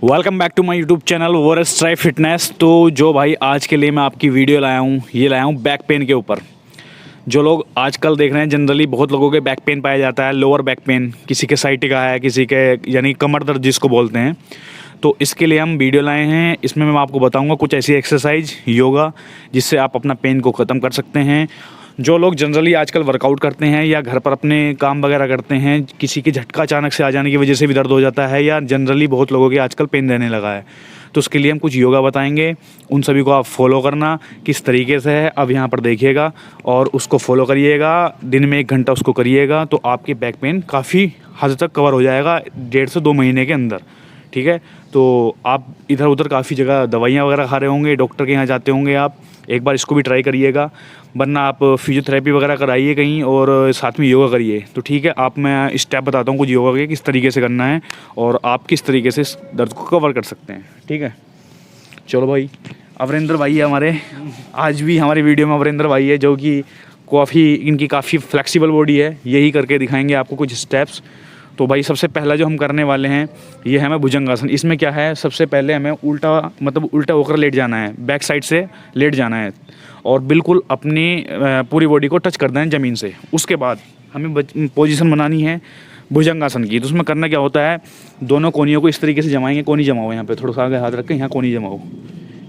Welcome back to my YouTube channel वोरस try fitness. तो जो भाई आज के लिए मैं आपकी वीडियो लाया हूँ बैक पेन के ऊपर। जो लोग आजकल देख रहे हैं, जनरली बहुत लोगों के बैक पेन पाया जाता है, लोअर बैक पेन, किसी के साइटिका है, किसी के यानी कमर दर्द जिसको बोलते हैं। तो इसके लिए हम वीडियो लाए हैं। इसमें मैं आपको बताऊंगा कुछ ऐसी एक्सरसाइज, योगा, जिससे आप अपना पेन को ख़त्म कर सकते हैं। जो लोग जनरली आजकल वर्कआउट करते हैं या घर पर अपने काम वगैरह करते हैं, किसी की झटका अचानक से आ जाने की वजह से भी दर्द हो जाता है, या जनरली बहुत लोगों के आजकल पेन रहने लगा है, तो उसके लिए हम कुछ योगा बताएंगे। उन सभी को आप फॉलो करना किस तरीके से है, अब यहाँ पर देखिएगा और उसको फॉलो करिएगा। दिन में 1 घंटा उसको करिएगा तो आपकी बैक पेन काफ़ी हद तक कवर हो जाएगा 1.5 से 2 महीने के अंदर। ठीक है, तो आप इधर उधर काफ़ी जगह दवाइयाँ वगैरह खा रहे होंगे, डॉक्टर के यहाँ जाते होंगे, आप एक बार इसको भी ट्राई करिएगा। वरना आप फिजियोथेरेपी वगैरह कराइए कहीं और साथ में योगा करिए। तो ठीक है, आप मैं स्टेप बताता हूँ कुछ योगा के, किस तरीके से करना है और आप किस तरीके से इस दर्द को कवर कर सकते हैं। ठीक है, चलो भाई। अमरिंदर भाई है हमारे, आज भी हमारी वीडियो में अमरिंदर भाई है, जो कि इनकी काफ़ी फ्लेक्सिबल बॉडी है। यही करके दिखाएंगे आपको कुछ स्टेप्स। तो भाई सबसे पहला जो हम करने वाले हैं ये है हमें भुजंगासन। इसमें क्या है, सबसे पहले हमें उल्टा होकर लेट जाना है, बैक साइड से लेट जाना है और बिल्कुल अपनी पूरी बॉडी को टच करना है ज़मीन से। उसके बाद हमें पोजीशन बनानी है भुजंगासन की। तो उसमें करना क्या होता है, दोनों कोनियों को इस तरीके से जमाएंगे। कोनी जमाओ, यहाँ पे थोड़ा सा आगे हाथ रख के यहाँ कोनी जमाओ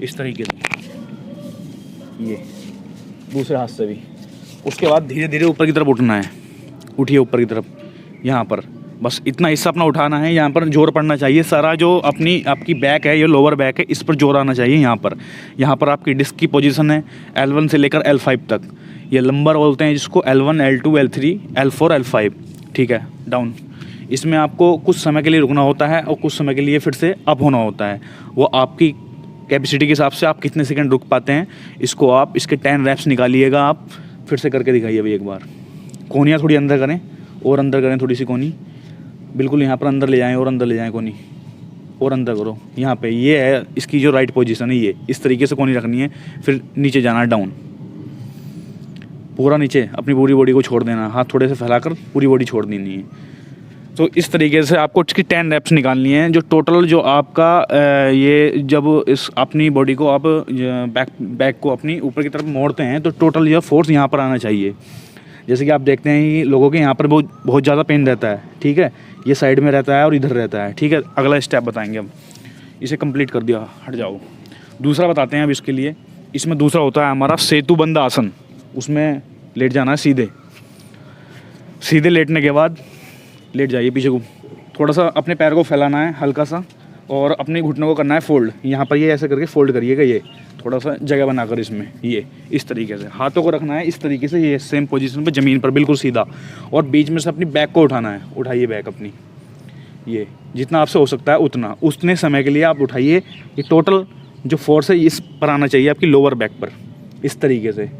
इस तरीके से, ये दूसरे हाथ से भी। उसके बाद धीरे धीरे ऊपर की तरफ उठना है, उठिए ऊपर की तरफ, यहाँ पर बस इतना हिस्सा अपना उठाना है। यहाँ पर जोर पड़ना चाहिए सारा, जो आपकी बैक है, ये लोअर बैक है, इस पर जोर आना चाहिए। यहाँ पर आपकी डिस्क की पोजीशन है L1 से लेकर L5 तक। ये लंबर बोलते हैं जिसको, L1, L2, L3, L4, L5। ठीक है, डाउन। इसमें आपको कुछ समय के लिए रुकना होता है और कुछ समय के लिए फिर से अप होना होता है। वो आपकी कैपेसिटी के हिसाब से आप कितने सेकेंड रुक पाते हैं। इसको आप इसके 10 रैप्स निकालिएगा। आप फिर से करके दिखाइए भाई एक बार। कोनियाँ थोड़ी अंदर करें और अंदर करें, थोड़ी सी कोनी बिल्कुल यहाँ पर अंदर ले जाएं और अंदर ले जाएं कोनी, और अंदर करो। यहाँ पे ये है इसकी जो राइट पोजीशन है, ये इस तरीके से कोनी रखनी है। फिर नीचे जाना है, डाउन, पूरा नीचे अपनी पूरी बॉडी को छोड़ देना, हाथ थोड़े से फैलाकर पूरी बॉडी छोड़ देनी है। तो इस तरीके से आपको इसकी 10 रैप्स निकालनी है। जो टोटल जो आपका ये जब इस अपनी बॉडी को आप बैक को अपनी ऊपर की तरफ मोड़ते हैं तो टोटल यह फोर्स यहाँ पर आना चाहिए। जैसे कि आप देखते हैं कि लोगों के यहाँ पर बहुत ज़्यादा पेन रहता है। ठीक है, ये साइड में रहता है और इधर रहता है। ठीक है, अगला स्टेप बताएंगे हम। इसे कंप्लीट कर दिया, हट जाओ। दूसरा बताते हैं अब इसके लिए। इसमें दूसरा होता है हमारा सेतुबंद आसन। उसमें लेट जाना है सीधे। सीधे लेटने के बाद लेट जाइए पीछे को, थोड़ा सा अपने पैर को फैलाना है हल्का सा और अपने घुटनों को करना है फोल्ड। यहाँ पर ये ऐसे करके फोल्ड करिएगा, ये थोड़ा सा जगह बनाकर इसमें, ये इस तरीके से हाथों को रखना है इस तरीके से, ये सेम पोजीशन पे ज़मीन पर बिल्कुल सीधा, और बीच में से अपनी बैक को उठाना है। उठाइए बैक अपनी, ये जितना आपसे हो सकता है उतने समय के लिए आप उठाइए। ये टोटल जो फोर्स है इस पर आना चाहिए आपकी लोअर बैक पर, इस तरीके से,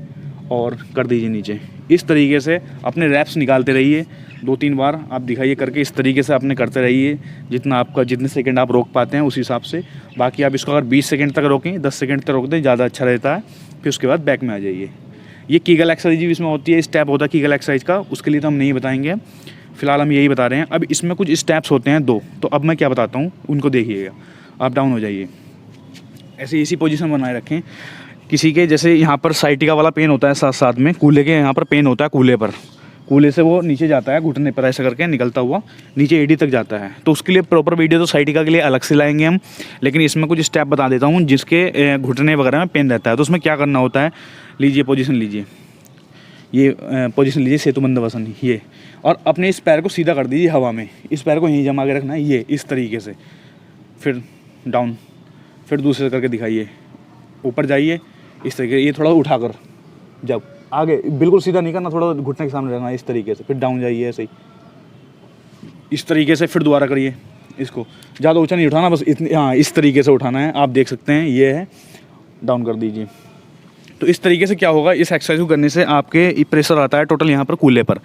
और कर दीजिए नीचे। इस तरीके से अपने रैप्स निकालते रहिए 2-3 बार आप दिखाइए करके। इस तरीके से आपने करते रहिए जितने सेकंड आप रोक पाते हैं उस हिसाब से। बाकी आप इसको अगर 20 सेकंड तक रोकें, 10 सेकंड तक रोक दें, ज़्यादा अच्छा रहता है। फिर उसके बाद बैक में आ जाइए। ये कीगल एक्सरसाइज भी इसमें होती है, स्टेप होता है कीगल एक्सरसाइज का, उसके लिए तो हम नहीं बताएंगे, फिलहाल हम यही बता रहे हैं। अब इसमें कुछ स्टेप्स होते हैं 2, तो अब मैं क्या बताता हूँ उनको देखिएगा। आप डाउन हो जाइए, ऐसे इसी पोजीशन बनाए रखें। किसी के जैसे यहाँ पर साइटिका वाला पेन होता है, साथ में कूल्हे के यहाँ पर पेन होता है, कूल्हे से वो नीचे जाता है, घुटने पर ऐसे करके निकलता हुआ नीचे एडी तक जाता है। तो उसके लिए प्रॉपर वीडियो तो साइटिका के लिए अलग से लाएंगे हम, लेकिन इसमें कुछ स्टेप बता देता हूँ जिसके घुटने वगैरह में पेन रहता है। तो उसमें क्या करना होता है, लीजिए पोजीशन लीजिए, ये पोजीशन लीजिए सेतुबंद आसन, ये, और अपने इस पैर को सीधा कर दीजिए हवा में। इस पैर को यहीं जमा के रखना है, ये इस तरीके से। फिर डाउन, फिर दूसरे करके दिखाइए, ऊपर जाइए इस तरीके, ये थोड़ा उठाकर, जब आगे बिल्कुल सीधा नहीं करना, थोड़ा घुटने के सामने रहना है इस तरीके से। फिर डाउन जाइए ऐसे ही, इस तरीके से। फिर दोबारा करिए इसको, ज़्यादा ऊंचा नहीं उठाना, बस इतनी, हाँ इस तरीके से उठाना है। आप देख सकते हैं ये है, डाउन कर दीजिए। तो इस तरीके से क्या होगा, इस एक्सरसाइज को करने से आपके प्रेशर आता है टोटल यहाँ पर कूल्हे पर।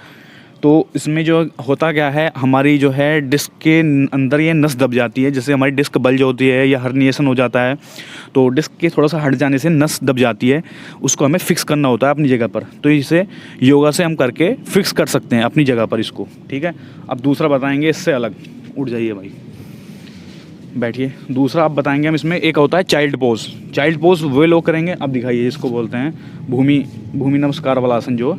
तो इसमें जो होता क्या है, हमारी जो है डिस्क के अंदर ये नस दब जाती है। जैसे हमारी डिस्क बल्ज होती है या हर्निएशन हो जाता है, तो डिस्क के थोड़ा सा हट जाने से नस दब जाती है, उसको हमें फिक्स करना होता है अपनी जगह पर। तो इसे योगा से हम करके फिक्स कर सकते हैं अपनी जगह पर इसको। ठीक है, अब दूसरा बताएंगे इससे अलग। उठ जाइए भाई, बैठिए। दूसरा आप बताएंगे हम इसमें, एक होता है चाइल्ड पोज। चाइल्ड पोज वे लोग करेंगे, अब दिखाइए, इसको बोलते हैं भूमि नमस्कार वाला आसन, जो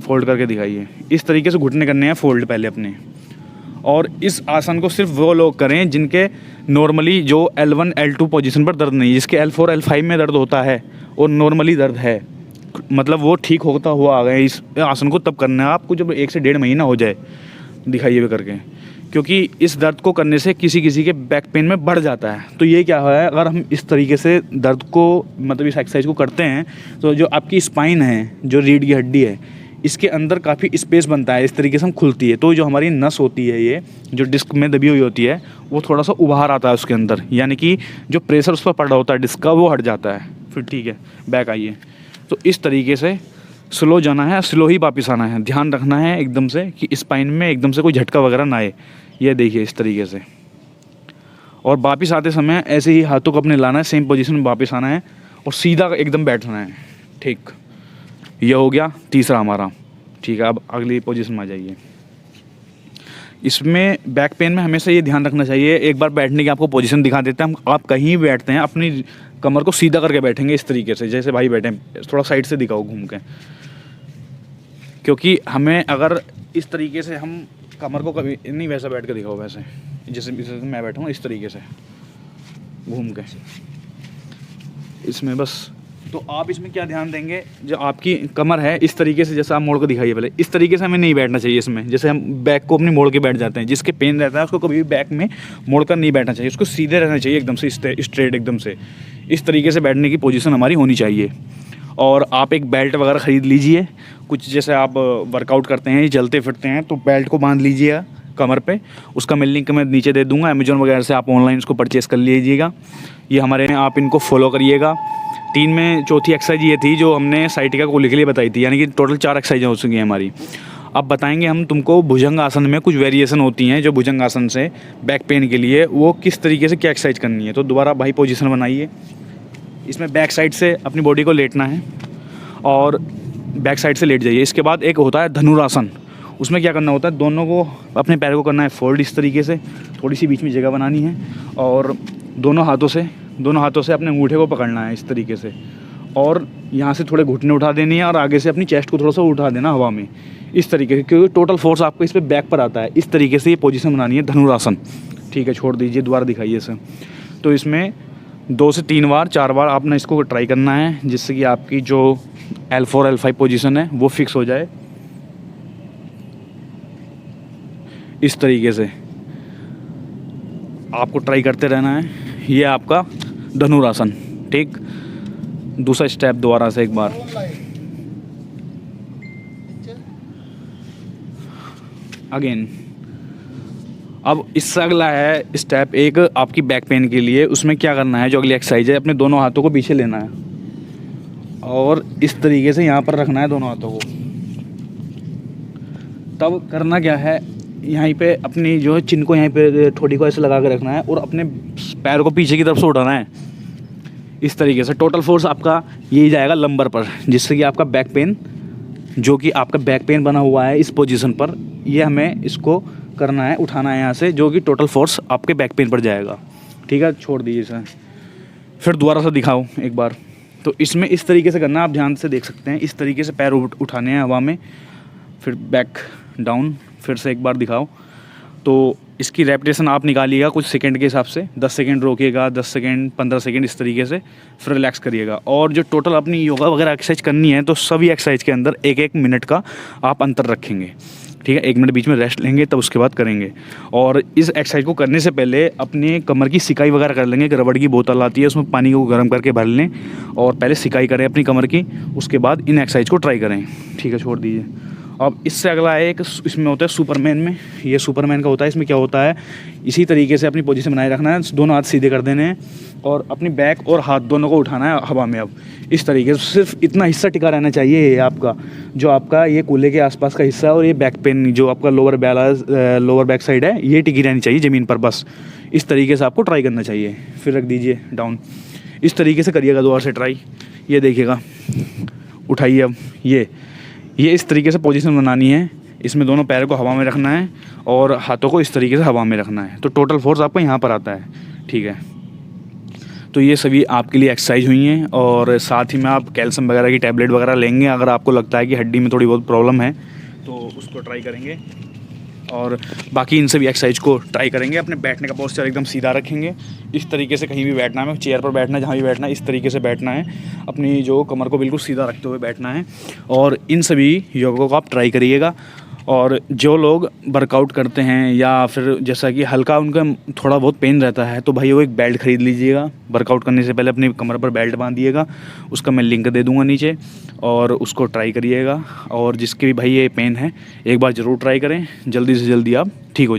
फोल्ड करके दिखाइए। इस तरीके से घुटने करने हैं फोल्ड पहले अपने। और इस आसन को सिर्फ वो लोग करें जिनके नॉर्मली जो L1 L2 पोजीशन पर दर्द नहीं है, जिसके L4 L5 में दर्द होता है और नॉर्मली दर्द है, मतलब वो ठीक होता हुआ आ गए, इस आसन को तब करना है आपको जब 1 से 1.5 महीना हो जाए। दिखाइए वे करके, क्योंकि इस दर्द को करने से किसी किसी के बैक पेन में बढ़ जाता है। तो ये क्या है, अगर हम इस तरीके से दर्द को मतलब इस एक्सरसाइज को करते हैं तो जो आपकी स्पाइन है, जो रीढ़ की हड्डी है, इसके अंदर काफ़ी स्पेस बनता है, इस तरीके से हम खुलती है। तो जो हमारी नस होती है, ये जो डिस्क में दबी हुई होती है, वो थोड़ा सा उभार आता है उसके अंदर, यानी कि जो प्रेशर उस पर पड़ रहा होता है डिस्क का, वो हट जाता है। फिर ठीक है, बैक आइए। तो इस तरीके से स्लो जाना है, स्लो ही वापस आना है। ध्यान रखना है एकदम से कि स्पाइन में एकदम से कोई झटका वगैरह ना आए। ये देखिए इस तरीके से। और वापस आते समय ऐसे ही हाथों को अपने लाना है, सेम पोजीशन में वापस आना है और सीधा एकदम बैठना है। ठीक, ये हो गया तीसरा हमारा। ठीक है, अब अगली पोजीशन में आ जाइए। इसमें बैक पेन में हमेशा ये ध्यान रखना चाहिए, एक बार बैठने की आपको पोजीशन दिखा देते हैं हम। आप कहीं बैठते हैं, अपनी कमर को सीधा करके बैठेंगे इस तरीके से, जैसे भाई बैठे। थोड़ा साइड से दिखाओ घूम के, क्योंकि हमें अगर इस तरीके से हम कमर को कभी नहीं, वैसा बैठ के दिखाओ, वैसे जैसे मैं बैठा हूँ इस तरीके से घूम के इसमें बस। तो आप इसमें क्या ध्यान देंगे, जो आपकी कमर है इस तरीके से, जैसा आप मोड़ कर दिखाइए पहले, इस तरीके से हमें नहीं बैठना चाहिए इसमें। जैसे हम बैक को अपनी मोड़ के बैठ जाते हैं, जिसके पेन रहता है उसको कभी भी बैक में मोड़ कर नहीं बैठना चाहिए, उसको सीधे रहना चाहिए एकदम से, स्ट्रेट एकदम से। इस तरीके से बैठने की पोजीशन हमारी होनी चाहिए। और आप एक बेल्ट वगैरह ख़रीद लीजिए, कुछ जैसे आप वर्कआउट करते हैं, चलते फिरते हैं, तो बेल्ट को बांध लीजिएगा कमर पे। उसका मैं लिंक मैं नीचे दे दूँगा, अमेजोन वगैरह से आप ऑनलाइन उसको परचेज़ कर लीजिएगा। ये हमारे आप इनको फॉलो करिएगा। 3 में चौथी एक्सरसाइज ये थी जो हमने साइटिका को के लिए बताई थी, यानी कि टोटल 4 एक्सरसाइजें हो चुकी हैं हमारी। अब बताएंगे हम तुमको भुजंग आसन में कुछ वेरिएशन होती हैं, जो भुजंग आसन से बैक पेन के लिए, वो किस तरीके से क्या एक्सरसाइज करनी है। तो दोबारा भाई पोजीशन बनाइए। इसमें बैक साइड से अपनी बॉडी को लेटना है और बैक साइड से लेट जाइए। इसके बाद एक होता है धनुरासन। उसमें क्या करना होता है, दोनों को अपने पैरों को करना है फोल्ड इस तरीके से, थोड़ी सी बीच में जगह बनानी है और दोनों हाथों से अपने अंगूठे को पकड़ना है इस तरीके से, और यहाँ से थोड़े घुटने उठा देनी है और आगे से अपनी चेस्ट को थोड़ा सा उठा देना हवा में इस तरीके से, क्योंकि टोटल फोर्स आपको इस पर बैक पर आता है। इस तरीके से ये पोजीशन बनानी है धनुरासन। ठीक है, छोड़ दीजिए, दोबारा दिखाइए इसे। तो इसमें 2 से 3 बार 4 बार आपने इसको ट्राई करना है, जिससे कि आपकी जो L4 L5 पोजीशन है वो फिक्स हो जाए। इस तरीके से आपको ट्राई करते रहना है। ये आपका धनुरासन। ठीक, दूसरा स्टेप दोबारा से एक बार। अगेन। अब इससे अगला है स्टेप एक आपकी बैक पेन के लिए। उसमें क्या करना है, जो अगली एक्सरसाइज है, अपने दोनों हाथों को पीछे लेना है और इस तरीके से यहाँ पर रखना है दोनों हाथों को। तब करना क्या है, यहीं पे अपनी जो है चिन को यहीं पे ठोड़ी को ऐसे लगा के रखना है और अपने पैर को पीछे की तरफ से उठाना है इस तरीके से। टोटल फोर्स आपका यही जाएगा लंबर पर, जिससे कि आपका बैक पेन, जो कि आपका बैक पेन बना हुआ है इस पोजीशन पर, ये हमें इसको करना है, उठाना है यहाँ से, जो कि टोटल फोर्स आपके बैक पेन पर जाएगा। ठीक है, छोड़ दीजिए इसे। फिर दोबारा से दिखाओ एक बार। तो इसमें इस तरीके से करना, आप ध्यान से देख सकते हैं, इस तरीके से पैर उठाने हैं हवा में, फिर बैक डाउन। फिर से एक बार दिखाओ। तो इसकी रेपिटेशन आप निकालिएगा कुछ सेकंड के हिसाब से, 10 सेकंड रोकिएगा, 10 सेकंड, 15 सेकंड, इस तरीके से, फिर रिलैक्स करिएगा। और जो टोटल अपनी योगा वगैरह एक्सरसाइज करनी है, तो सभी एक्सरसाइज के अंदर 1-1 मिनट का आप अंतर रखेंगे। ठीक है, 1 मिनट बीच में रेस्ट लेंगे, तब उसके बाद करेंगे। और इस एक्सरसाइज को करने से पहले अपने कमर की सिकाई वगैरह कर लेंगे। एक रबड़ की बोतल आती है, उसमें पानी को गर्म करके भर लें और पहले सिकाई करें अपनी कमर की, उसके बाद इन एक्सरसाइज को ट्राई करें। ठीक है, छोड़ दीजिए। अब इससे अगला है एक, इसमें होता है सुपरमैन में। ये सुपरमैन का होता है। इसमें क्या होता है, इसी तरीके से अपनी पोजीशन बनाए रखना है, दोनों हाथ सीधे कर देने हैं और अपनी बैक और हाथ दोनों को उठाना है हवा में। अब इस तरीके से सिर्फ इतना हिस्सा टिका रहना चाहिए, ये आपका जो आपका ये कूल्हे के आसपास का हिस्सा है, और ये बैक पेन जो आपका लोअर बैक साइड है, ये टिकी रहनी चाहिए ज़मीन पर। बस इस तरीके से आपको ट्राई करना चाहिए। फिर रख दीजिए डाउन। इस तरीके से करिएगा दोबारा से ट्राई। ये देखिएगा, उठाइए। अब ये इस तरीके से पोजीशन बनानी है। इसमें दोनों पैरों को हवा में रखना है और हाथों को इस तरीके से हवा में रखना है, तो टोटल फोर्स आपको यहाँ पर आता है। ठीक है, तो ये सभी आपके लिए एक्सरसाइज हुई हैं और साथ ही में आप कैल्शियम वगैरह की टैबलेट वगैरह लेंगे। अगर आपको लगता है कि हड्डी में थोड़ी बहुत प्रॉब्लम है तो उसको ट्राई करेंगे, और बाकी इन सभी एक्सरसाइज को ट्राई करेंगे। अपने बैठने का पोस्चर एकदम सीधा रखेंगे, इस तरीके से कहीं भी बैठना है, चेयर पर बैठना है, जहाँ भी बैठना है इस तरीके से बैठना है, अपनी जो कमर को बिल्कुल सीधा रखते हुए बैठना है। और इन सभी योगों को आप ट्राई करिएगा। और जो लोग वर्कआउट करते हैं या फिर जैसा कि हल्का उनका थोड़ा बहुत पेन रहता है, तो भाई वो एक बेल्ट ख़रीद लीजिएगा। वर्कआउट करने से पहले अपनी कमर पर बेल्ट बांधिएगा, उसका मैं लिंक दे दूँगा नीचे, और उसको ट्राई करिएगा। और जिसके भी भाई ये पेन है एक बार ज़रूर ट्राई करें, जल्दी से जल्दी आप ठीक हो जाएं।